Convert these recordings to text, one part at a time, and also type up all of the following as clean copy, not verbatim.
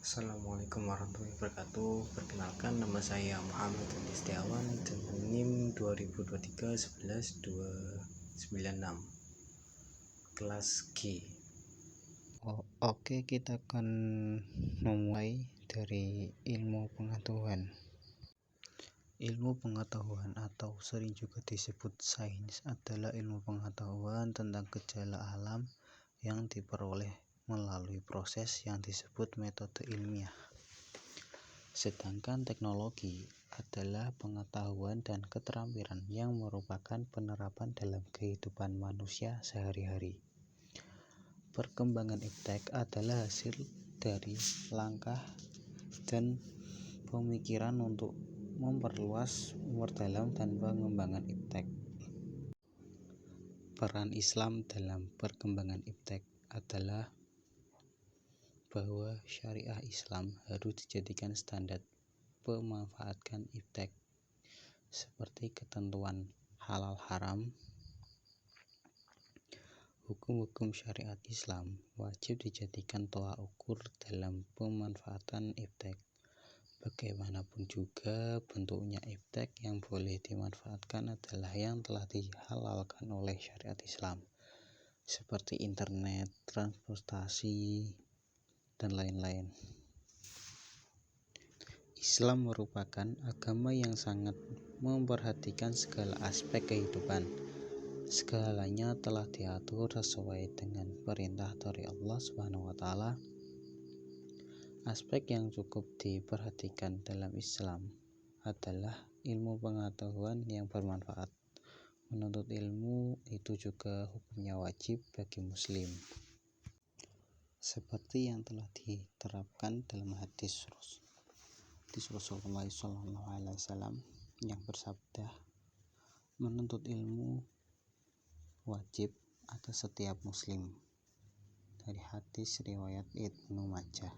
Assalamualaikum warahmatullahi wabarakatuh. Perkenalkan, nama saya Muhammad Andi Setiawan dengan NIM 2023 11 296 kelas G. Oke, kita akan memulai dari ilmu pengetahuan. Ilmu pengetahuan atau sering juga disebut sains adalah ilmu pengetahuan tentang gejala alam yang diperoleh melalui proses yang disebut metode ilmiah. Sedangkan teknologi adalah pengetahuan dan keterampilan yang merupakan penerapan dalam kehidupan manusia sehari-hari. Perkembangan iptek adalah hasil dari langkah dan pemikiran untuk memperluas, memperdalam, dan pengembangan iptek. Peran Islam dalam perkembangan iptek adalah bahwa syariah Islam harus dijadikan standar pemanfaatan iptek seperti ketentuan halal haram. Hukum-hukum syariat Islam wajib dijadikan tolak ukur dalam pemanfaatan iptek. Bagaimanapun juga bentuknya iptek yang boleh dimanfaatkan adalah yang telah dihalalkan oleh syariat Islam, seperti internet, transportasi, dan lain-lain. Islam merupakan agama yang sangat memperhatikan segala aspek kehidupan. Segalanya telah diatur sesuai dengan perintah dari Allah SWT. Aspek yang cukup diperhatikan dalam Islam adalah ilmu pengetahuan yang bermanfaat. Menuntut ilmu itu juga hukumnya wajib bagi muslim, seperti yang telah diterapkan dalam hadis Rasulullah SAW yang bersabda, menuntut ilmu wajib atas setiap muslim, dari hadis riwayat Ibnu Majah.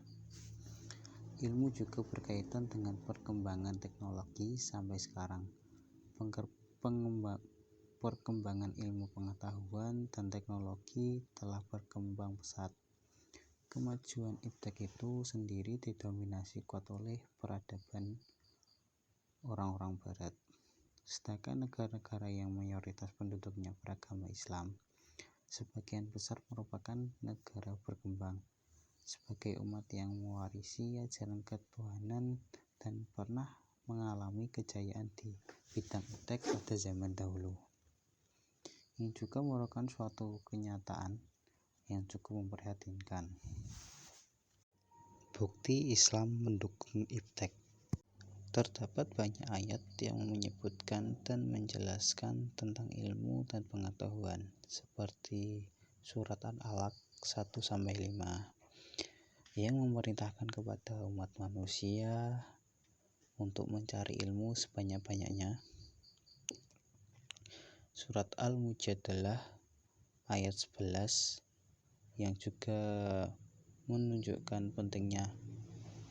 Ilmu juga berkaitan dengan perkembangan teknologi sampai sekarang. Perkembangan ilmu pengetahuan dan teknologi telah berkembang pesat. Kemajuan iptek itu sendiri didominasi kuat oleh peradaban orang-orang barat. Sedangkan negara-negara yang mayoritas penduduknya beragama Islam, sebagian besar merupakan negara berkembang. Sebagai umat yang mewarisi ajaran ketuhanan dan pernah mengalami kejayaan di bidang iptek pada zaman dahulu. Ini juga merupakan suatu kenyataan yang cukup memprihatinkan. Bukti Islam mendukung iptek. Terdapat banyak ayat yang menyebutkan dan menjelaskan tentang ilmu dan pengetahuan, seperti surat Al-Alaq 1-5 yang memerintahkan kepada umat manusia untuk mencari ilmu sebanyak-banyaknya. Surat Al-Mujadalah ayat 11 yang juga menunjukkan pentingnya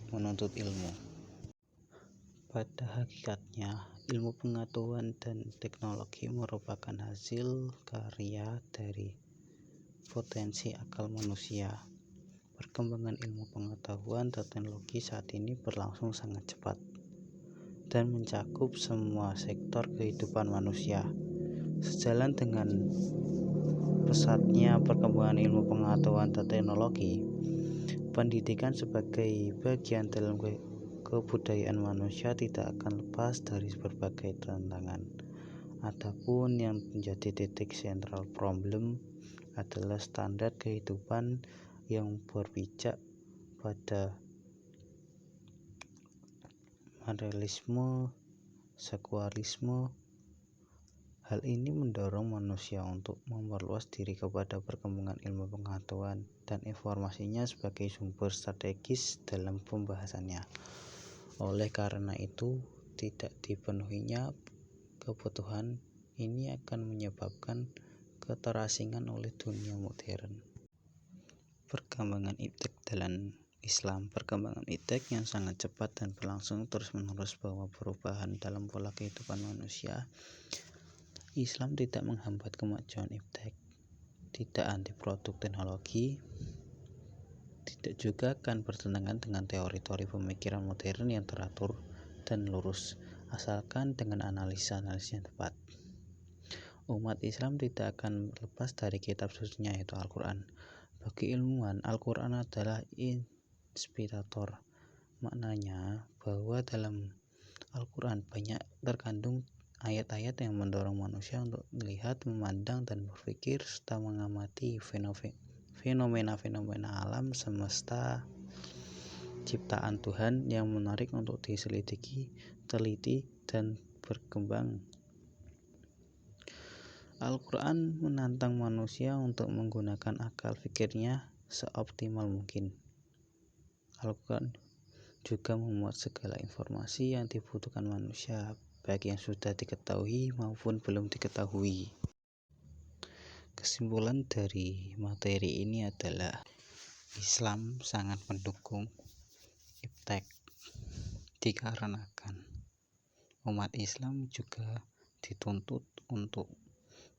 menuntut ilmu. Pada hakikatnya, ilmu pengetahuan dan teknologi merupakan hasil karya dari potensi akal manusia. Perkembangan ilmu pengetahuan dan teknologi saat ini berlangsung sangat cepat dan mencakup semua sektor kehidupan manusia. Sejalan dengan pesatnya perkembangan ilmu pengetahuan dan teknologi, pendidikan sebagai bagian dalam kebudayaan manusia tidak akan lepas dari berbagai tantangan. Adapun yang menjadi titik sentral problem adalah standar kehidupan yang berpijak pada materialisme, sekulerisme. Hal ini mendorong manusia untuk memperluas diri kepada perkembangan ilmu pengetahuan dan informasinya sebagai sumber strategis dalam pembahasannya. Oleh karena itu, tidak dipenuhinya kebutuhan ini akan menyebabkan keterasingan oleh dunia modern. Perkembangan iptek dalam Islam. Perkembangan iptek yang sangat cepat dan berlangsung terus-menerus bahwa perubahan dalam pola kehidupan manusia. Islam tidak menghambat kemajuan iptek, tidak anti produk teknologi, tidak juga akan bertentangan dengan teori-teori pemikiran modern yang teratur dan lurus, asalkan dengan analisis-analisis yang tepat. Umat Islam tidak akan lepas dari kitab sucinya yaitu Al-Quran. Bagi ilmuwan, Al-Quran adalah inspirator. Maknanya bahwa dalam Al-Quran banyak terkandung ayat-ayat yang mendorong manusia untuk melihat, memandang, dan berpikir serta mengamati fenomena-fenomena alam semesta ciptaan Tuhan yang menarik untuk diselidiki, teliti, dan berkembang. Al-Quran menantang manusia untuk menggunakan akal pikirnya seoptimal mungkin. Al-Quran juga memuat segala informasi yang dibutuhkan manusia, baik yang sudah diketahui maupun belum diketahui. Kesimpulan dari materi ini adalah Islam sangat mendukung iptek, dikarenakan umat Islam juga dituntut untuk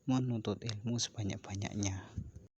menuntut ilmu sebanyak-banyaknya.